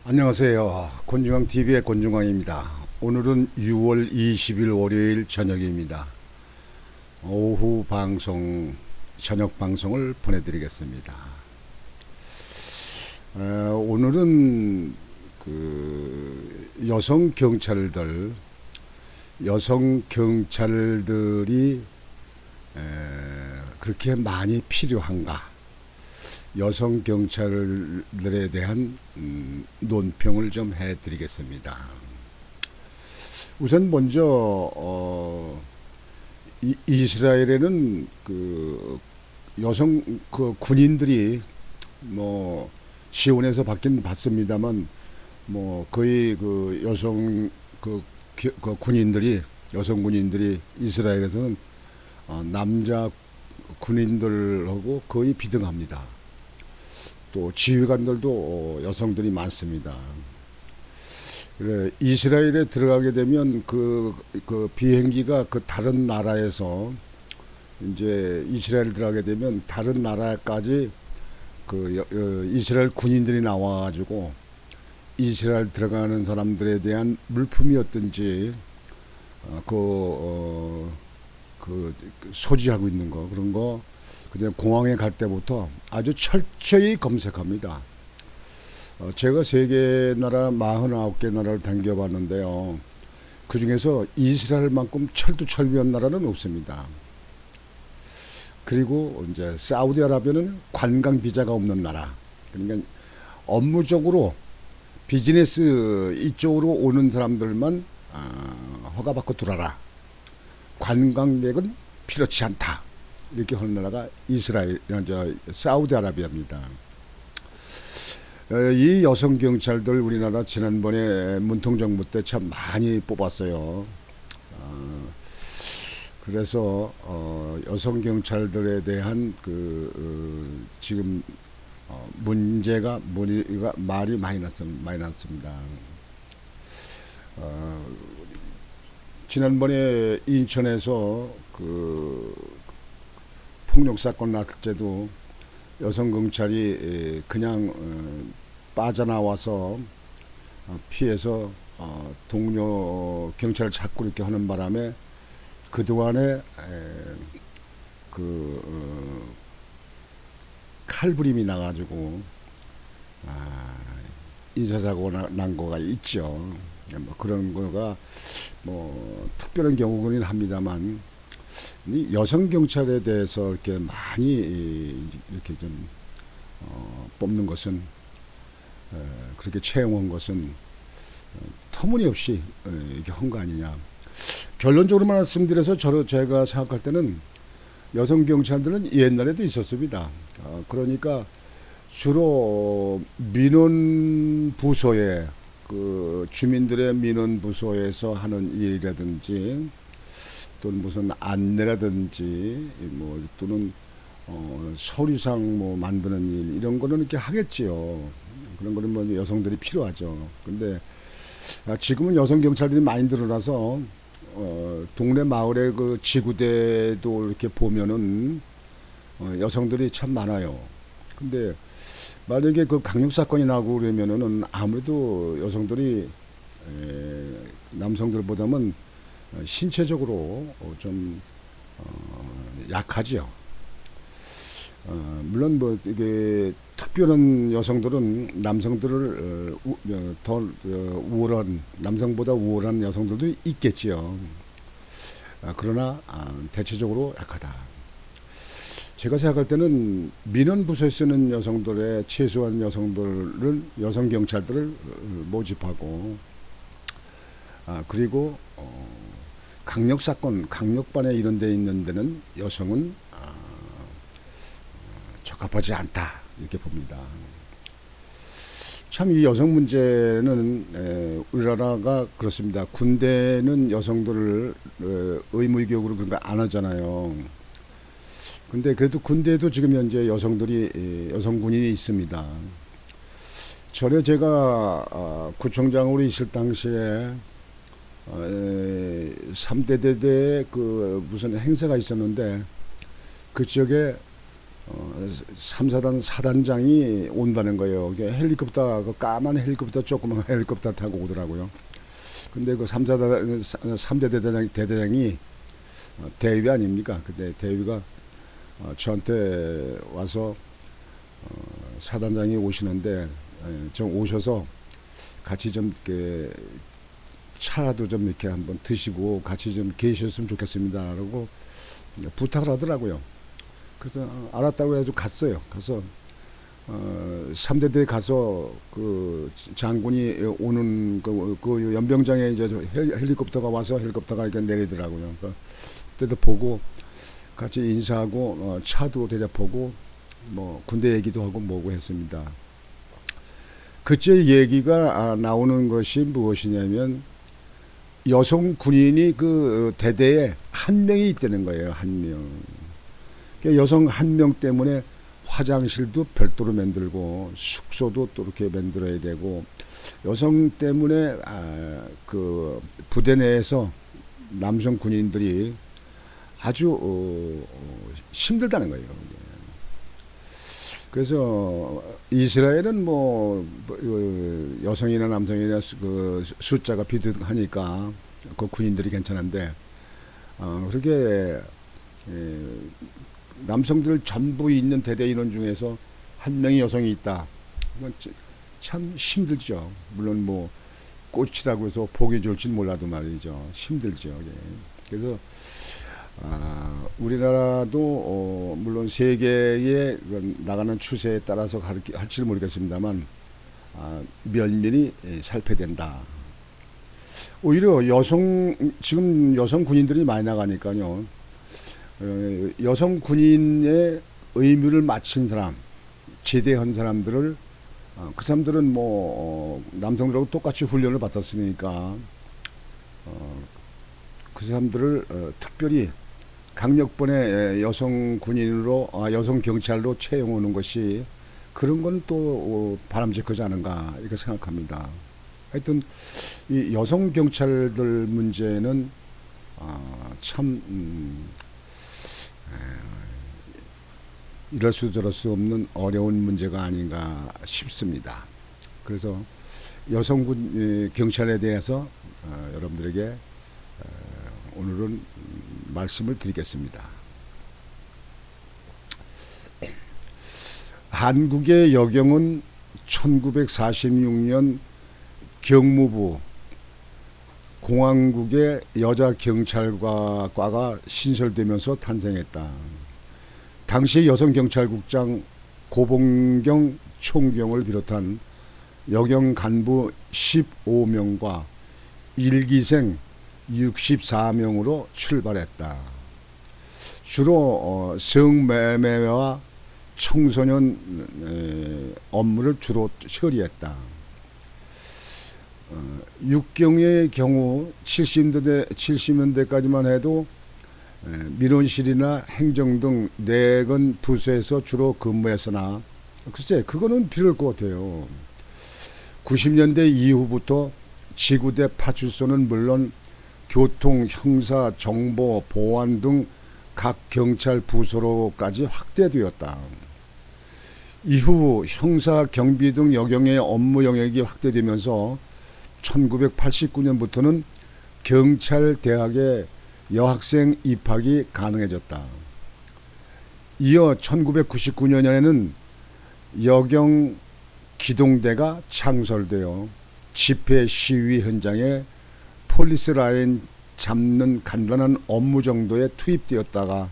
안녕하세요. 곤중왕TV의 곤중왕입니다. 오늘은 6월 20일 월요일 저녁입니다. 오후 방송, 저녁 방송을 보내드리겠습니다. 오늘은 여성 경찰들이 그렇게 많이 필요한가? 여성 경찰들에 대한 논평을 좀 해드리겠습니다. 우선 먼저 이스라엘에는 그 여성 군인들이 뭐 시온에서 받긴 받습니다만 뭐 거의 그 군인들이 여성 군인들이 이스라엘에서는 남자 군인들하고 거의 비등합니다. 또 지휘관들도 여성들이 많습니다. 그래, 이스라엘에 들어가게 되면 그 비행기가 그 다른 나라에서 이제 이스라엘 들어가게 되면 다른 나라까지 이스라엘 군인들이 나와가지고 이스라엘 들어가는 사람들에 대한 물품이 어떤지 소지하고 있는 거 그런 거 그냥 공항에 갈 때부터 아주 철저히 검색합니다. 제가 세계 나라 49개 나라를 다녀봤는데요. 그 중에서 이스라엘만큼 철두철미한 나라는 없습니다. 그리고 이제 사우디아라비아는 관광 비자가 없는 나라. 그러니까 업무적으로 비즈니스 이쪽으로 오는 사람들만 허가받고 들어라. 관광객은 필요치 않다. 이렇게 하는 나라가 사우디아라비아입니다. 이 여성 경찰들 우리나라 지난번에 문통정부 때 참 많이 뽑았어요. 그래서 여성 경찰들에 대한 지금 문제가 말이 많이 났습니다. 지난번에 인천에서 폭력 사건 났을 때도 여성 경찰이 그냥 빠져나와서 피해서 동료 경찰을 찾고 이렇게 하는 바람에 그동안에 칼부림이 나가지고 인사사고 난 거가 있죠. 뭐 그런 거가 뭐 특별한 경우는 합니다만 이 여성 경찰에 대해서 이렇게 많이 이렇게 좀 뽑는 것은 그렇게 채용한 것은 터무니없이 이렇게 한 거 아니냐. 결론적으로 말씀드려서 제가 생각할 때는 여성 경찰들은 옛날에도 있었습니다. 그러니까 주로 민원 부서에 주민들의 민원 부서에서 하는 일이라든지 또는 무슨 안내라든지 뭐 또는 서류상 뭐 만드는 일 이런 거는 이렇게 하겠지요. 그런 거는 뭐 여성들이 필요하죠. 근데 지금은 여성 경찰들이 많이 늘어나서 동네 마을의 그 지구대도 이렇게 보면은 여성들이 참 많아요. 근데 만약에 그 강력 사건이 나고 그러면은 아무래도 여성들이 남성들보다는 신체적으로 좀 약하죠. 물론 뭐 이게 특별한 여성들은 남성들을 더 우월한 남성보다 우월한 여성들도 있겠지요. 그러나 대체적으로 약하다. 제가 생각할 때는 민원 부서에 쓰는 여성들의 최소한 여성 경찰들을 모집하고 그리고 강력 사건, 강력반에 이런 데 있는 데는 여성은 적합하지 않다 이렇게 봅니다. 참 이 여성 문제는 우리나라가 그렇습니다. 군대는 여성들을 의무교육으로 그런 거 안 하잖아요. 근데 그래도 군대에도 지금 현재 여성 군인이 있습니다. 전에 제가 구청장으로 있을 당시에 3대 대대 무슨 행사가 있었는데 그 지역에 3사단 사단장이 온다는 거예요. 이게 헬리콥터, 그 까만 헬리콥터, 조그만 헬리콥터 타고 오더라고요. 근데 그 3대 대대장이 대위 아닙니까? 근데 대위가 저한테 와서 사단장이 오시는데 좀 오셔서 같이 좀 이렇게 차라도 좀 이렇게 한번 드시고 같이 좀 계셨으면 좋겠습니다라고 부탁을 하더라고요. 그래서 알았다고 해가지고 갔어요. 가서 3대대에 가서 그 장군이 오는 그 연병장에 이제 헬리콥터가 와서 헬리콥터가 이렇게 내리더라고요. 그때도 보고 같이 인사하고 차도 대접하고 뭐 군대 얘기도 하고 뭐고 했습니다. 그때 얘기가 나오는 것이 무엇이냐면 여성 군인이 그 대대에 한 명이 있다는 거예요. 한 명. 그러니까 여성 한 명 때문에 화장실도 별도로 만들고 숙소도 또 이렇게 만들어야 되고 여성 때문에 그 부대 내에서 남성 군인들이 아주 힘들다는 거예요. 그래서 이스라엘은 뭐 여성이나 남성이나 그 숫자가 비슷하니까 그 군인들이 괜찮은데 그렇게 남성들 전부 있는 대대 인원 중에서 한 명이 여성이 있다. 참 힘들죠. 물론 뭐 꽃이라고 해서 보기 좋을진 몰라도 말이죠. 힘들죠. 예. 그래서 우리나라도 물론 세계에 나가는 추세에 따라서 할지는 모르겠습니다만 면밀히 살펴된다. 오히려 지금 여성 군인들이 많이 나가니까요. 여성 군인의 의무를 마친 사람, 제대한 사람들을 그 사람들은 뭐 남성들하고 똑같이 훈련을 받았으니까 그 사람들을 특별히 강력본의 여성 군인으로 여성 경찰로 채용하는 것이 그런 건 또 바람직하지 않은가 이렇게 생각합니다. 하여튼 이 여성 경찰들 문제는 참 이럴 수 저럴 수 없는 어려운 문제가 아닌가 싶습니다. 그래서 여성군 경찰에 대해서 여러분들에게 오늘은 말씀을 드리겠습니다. 한국의 여경은 1946년 경무부 공안국의 여자 경찰과가 신설되면서 탄생했다. 당시 여성 경찰국장 고봉경 총경을 비롯한 여경 간부 15명과 일기생 64명으로 출발했다. 주로 성매매와 청소년 업무를 주로 처리했다. 육경의 경우 70년대까지만 해도 민원실이나 행정 등 내건 부서에서 주로 근무했으나 글쎄 그거는 필요할 것 같아요. 90년대 이후부터 지구대 파출소는 물론 교통, 형사, 정보, 보안 등 각 경찰 부서로까지 확대되었다. 이후 형사, 경비 등 여경의 업무 영역이 확대되면서 1989년부터는 경찰대학에 여학생 입학이 가능해졌다. 이어 1999년에는 여경 기동대가 창설되어 집회 시위 현장에 폴리스 라인 잡는 간단한 업무 정도에 투입되었다가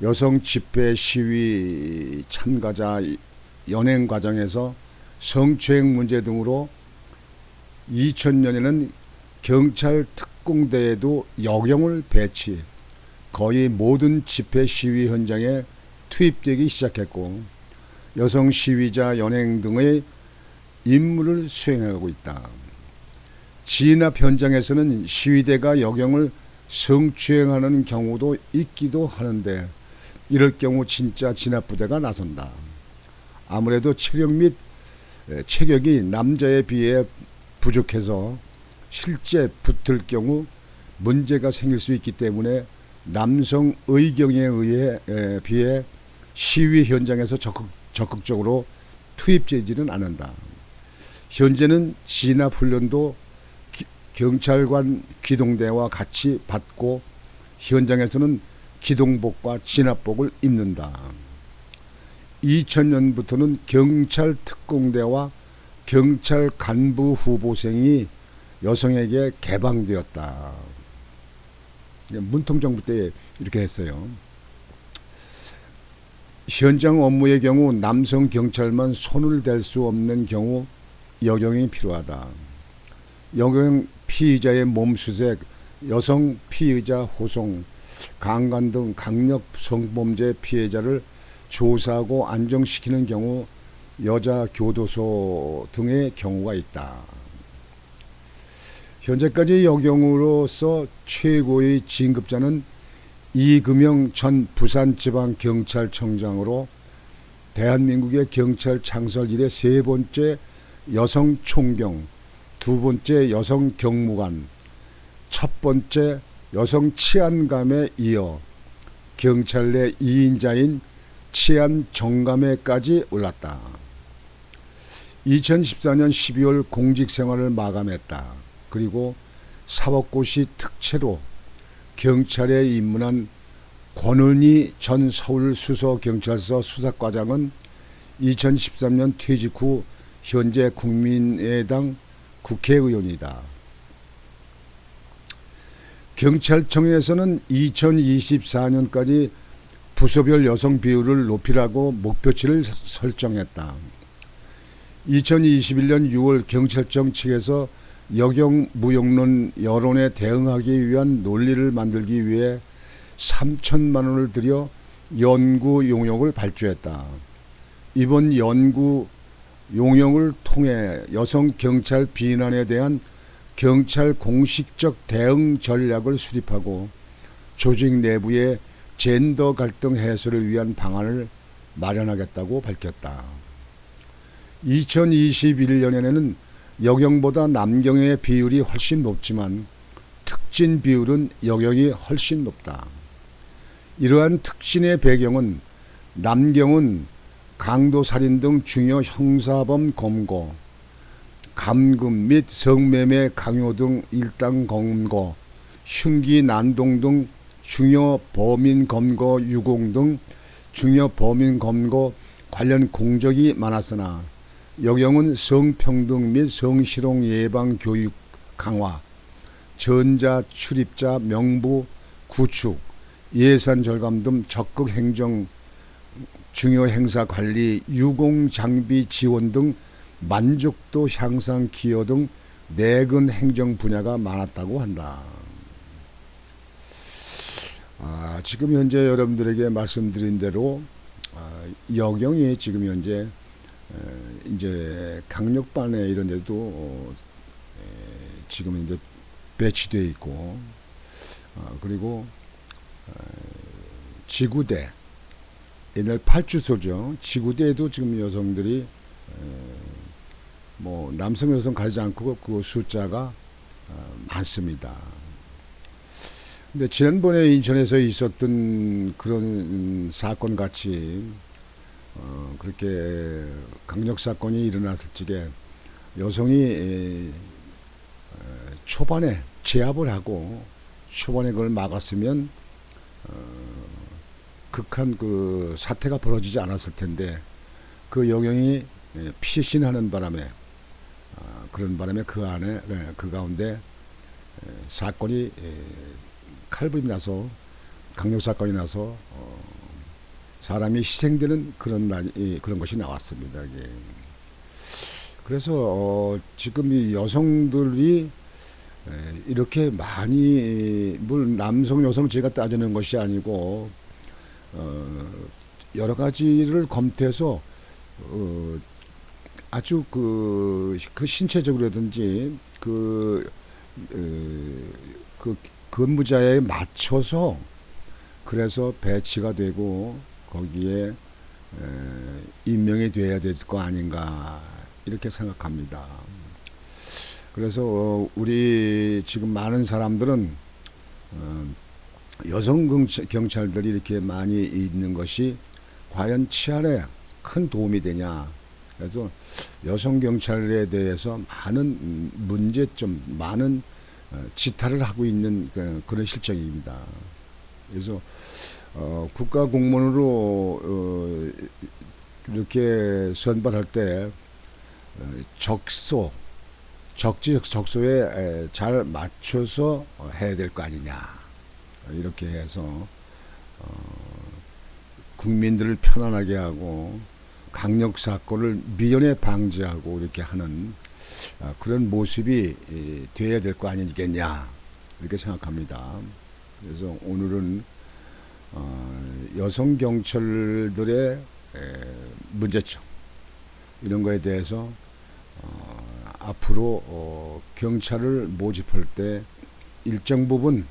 여성 집회 시위 참가자 연행 과정에서 성추행 문제 등으로 2000년에는 경찰 특공대에도 여경을 배치, 거의 모든 집회 시위 현장에 투입되기 시작했고 여성 시위자 연행 등의 임무를 수행하고 있다. 진압 현장에서는 시위대가 여경을 성추행하는 경우도 있기도 하는데 이럴 경우 진짜 진압부대가 나선다. 아무래도 체력 및 체격이 남자에 비해 부족해서 실제 붙을 경우 문제가 생길 수 있기 때문에 남성 의경에 비해 시위 현장에서 적극적으로 투입되지는 않는다. 현재는 진압 훈련도 경찰관 기동대와 같이 받고 현장에서는 기동복과 진압복을 입는다. 2000년부터는 경찰 특공대와 경찰 간부 후보생이 여성에게 개방되었다. 문통정부 때 이렇게 했어요. 현장 업무의 경우 남성 경찰만 손을 댈 수 없는 경우 역용이 필요하다. 역용 피의자의 몸수색, 여성 피의자 호송, 강간 등 강력 성범죄 피해자를 조사하고 안정시키는 경우 여자 교도소 등의 경우가 있다. 현재까지 역용으로서 최고의 진급자는 이금영 전 부산지방경찰청장으로 대한민국의 경찰 창설 이래 세 번째 여성 총경, 두 번째 여성 경무관, 첫 번째 여성 치안감에 이어 경찰 내 2인자인 치안 정감에까지 올랐다. 2014년 12월 공직 생활을 마감했다. 그리고 사법고시 특채로 경찰에 입문한 권은희 전 서울수서경찰서 수사과장은 2013년 퇴직 후 현재 국민의당 국회의원이다. 경찰청에서는 2024년까지 부서별 여성 비율을 높이라고 목표치를 설정했다. 2021년 6월 경찰청 측에서 역용 무용론 여론에 대응하기 위한 논리를 만들기 위해 3천만 원을 들여 연구 용역을 발주했다. 이번 연구 용역을 통해 여성 경찰 비난에 대한 경찰 공식적 대응 전략을 수립하고 조직 내부의 젠더 갈등 해소를 위한 방안을 마련하겠다고 밝혔다. 2021년에는 여경보다 남경의 비율이 훨씬 높지만 특진 비율은 여경이 훨씬 높다. 이러한 특진의 배경은 남경은 강도살인 등 중요 형사범 검거, 감금 및 성매매 강요 등 일당 검거, 흉기 난동 등 중요 범인 검거 유공 등 중요 범인 검거 관련 공적이 많았으나 여경은 성평등 및 성희롱 예방 교육 강화, 전자 출입자 명부 구축, 예산 절감 등 적극 행정 중요 행사 관리, 유공 장비 지원 등 만족도 향상 기여 등 내근 행정 분야가 많았다고 한다. 지금 현재 여러분들에게 말씀드린 대로 여경이 지금 현재 이제 강력반에 이런 데도 지금 이제 배치되어 있고 그리고 지구대 옛날 팔주소죠. 지구대에도 지금 여성들이 뭐 남성 여성 가리지 않고 그 숫자가 많습니다. 근데 지난번에 인천에서 있었던 그런 사건 같이 그렇게 강력 사건이 일어났을 적에 여성이 초반에 제압을 하고 초반에 그걸 막았으면 극한 그 사태가 벌어지지 않았을 텐데 그 여경이 피신하는 바람에 그런 바람에 그 안에 그 가운데 사건이 칼부림이 나서 강력 사건이 나서 사람이 희생되는 그런 것이 나왔습니다. 그래서 지금 이 여성들이 이렇게 많이 물 남성 여성 제가 따지는 것이 아니고 여러 가지를 검토해서 아주 그 신체적으로든지 그 근무자에 맞춰서 그래서 배치가 되고 거기에 임명이 돼야 될 거 아닌가 이렇게 생각합니다. 그래서 우리 지금 많은 사람들은 여성 경찰들이 이렇게 많이 있는 것이 과연 치안에 큰 도움이 되냐. 그래서 여성 경찰에 대해서 많은 문제점, 많은 지탄을 하고 있는 그런 실정입니다. 그래서 국가 공무원으로 이렇게 선발할 때 적소에 잘 맞춰서 해야 될 거 아니냐. 이렇게 해서 국민들을 편안하게 하고 강력 사건을 미연에 방지하고 이렇게 하는 그런 모습이 돼야 될 거 아니겠냐 이렇게 생각합니다. 그래서 오늘은 여성 경찰들의 문제점 이런 거에 대해서 앞으로 경찰을 모집할 때 일정 부분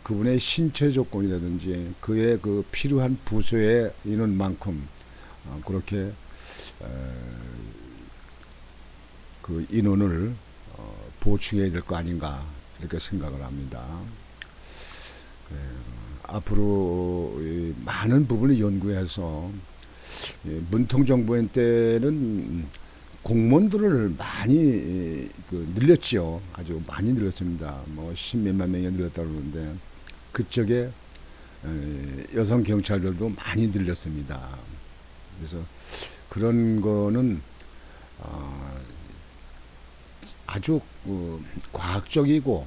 그분의 신체 조건이라든지 그의 그 필요한 부서의 인원만큼 그렇게 그 인원을 보충해야 될 거 아닌가 이렇게 생각을 합니다. 앞으로 많은 부분을 연구해서 문통 정부인 때는 공무원들을 많이 늘렸지요. 아주 많이 늘렸습니다. 뭐 십몇만 명이 늘렸다고 그러는데 그쪽에 여성 경찰들도 많이 늘렸습니다. 그래서 그런 거는 아주 과학적이고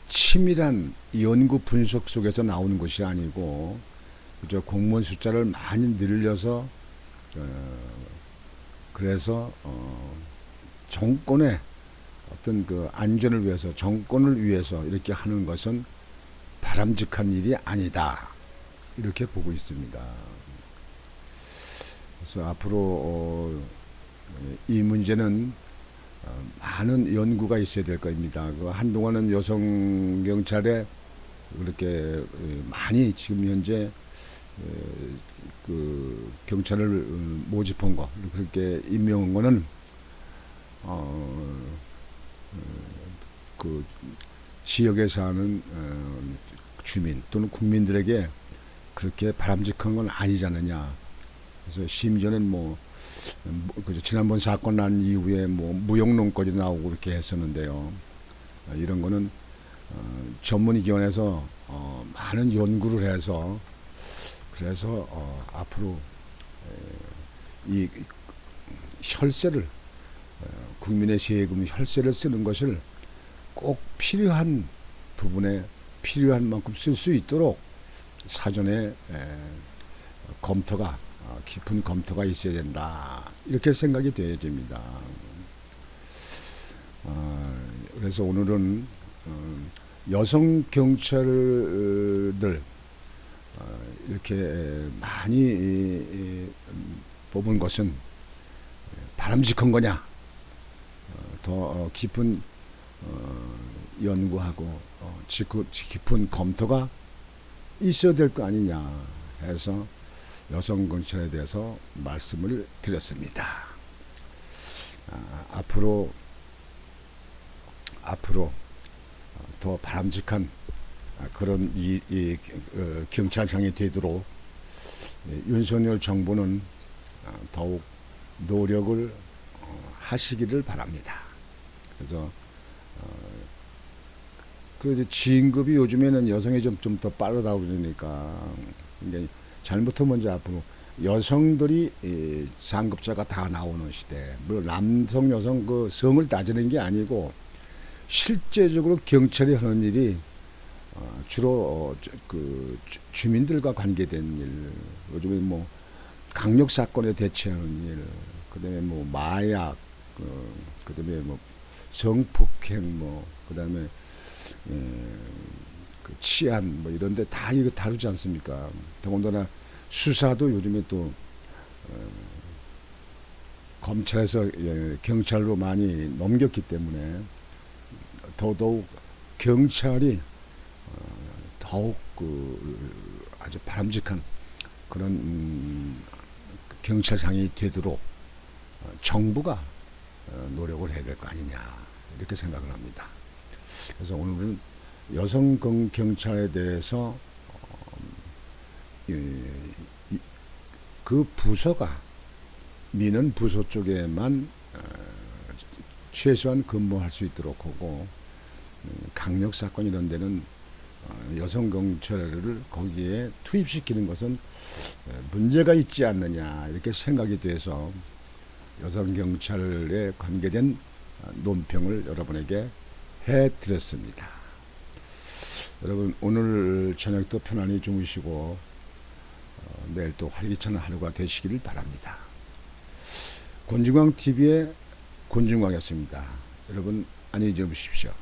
치밀한 연구 분석 속에서 나오는 것이 아니고 그저 공무원 숫자를 많이 늘려서 그래서 정권의 어떤 그 안전을 위해서 정권을 위해서 이렇게 하는 것은 바람직한 일이 아니다 이렇게 보고 있습니다. 그래서 앞으로 이 문제는 많은 연구가 있어야 될 겁니다. 그 한동안은 여성 경찰에 그렇게 많이 지금 현재 그 경찰을 모집한 거 그렇게 임명한 거는 그 지역에 사는 주민 또는 국민들에게 그렇게 바람직한 건 아니지 않느냐. 그래서 심지어는 지난번 사건 난 이후에 무용론까지 나오고 그렇게 했었는데요. 이런 거는 전문기관에서 많은 연구를 해서 그래서 앞으로 이 혈세를 국민의 세금 혈세를 쓰는 것을 꼭 필요한 부분에 필요한 만큼 쓸 수 있도록 사전에 검토가 깊은 검토가 있어야 된다 이렇게 생각이 되어집니다. 그래서 오늘은 여성 경찰들 이렇게 많이 뽑은 것은 바람직한 거냐 더 깊은 연구하고 깊은 검토가 있어야 될 거 아니냐 해서 여성 경찰에 대해서 말씀을 드렸습니다. 앞으로 더 바람직한 그런 경찰청이 되도록 윤석열 정부는 더욱 노력을 하시기를 바랍니다. 그래서 그 진급이 요즘에는 여성이 좀 더 빠르다고 그러니까 잘못하면 이제 앞으로 여성들이 상급자가 다 나오는 시대. 물론 남성 여성 그 성을 따지는 게 아니고 실제적으로 경찰이 하는 일이 주로 그 주민들과 관계된 일, 요즘에 강력 사건에 대처하는 일, 그다음에 마약, 그다음에 성폭행, 그다음에 그 치안 이런데 다 이거 다루지 않습니까? 더군다나 수사도 요즘에 또 검찰에서 경찰로 많이 넘겼기 때문에 더더욱 경찰이 더욱 아주 바람직한 그런 경찰상이 되도록 정부가 노력을 해야 될 거 아니냐 이렇게 생각을 합니다. 그래서 오늘은 여성 경찰에 대해서 그 그 부서가 민원 부서 쪽에만 최소한 근무할 수 있도록 하고 강력 사건 이런 데는 여성 경찰을 거기에 투입시키는 것은 문제가 있지 않느냐 이렇게 생각이 돼서 여성 경찰에 관계된 논평을 여러분에게 해드렸습니다. 여러분 오늘 저녁도 편안히 주무시고 내일 또 활기찬 하루가 되시기를 바랍니다. 권중광TV의 권중광이었습니다. 여러분 안녕히 주무십시오.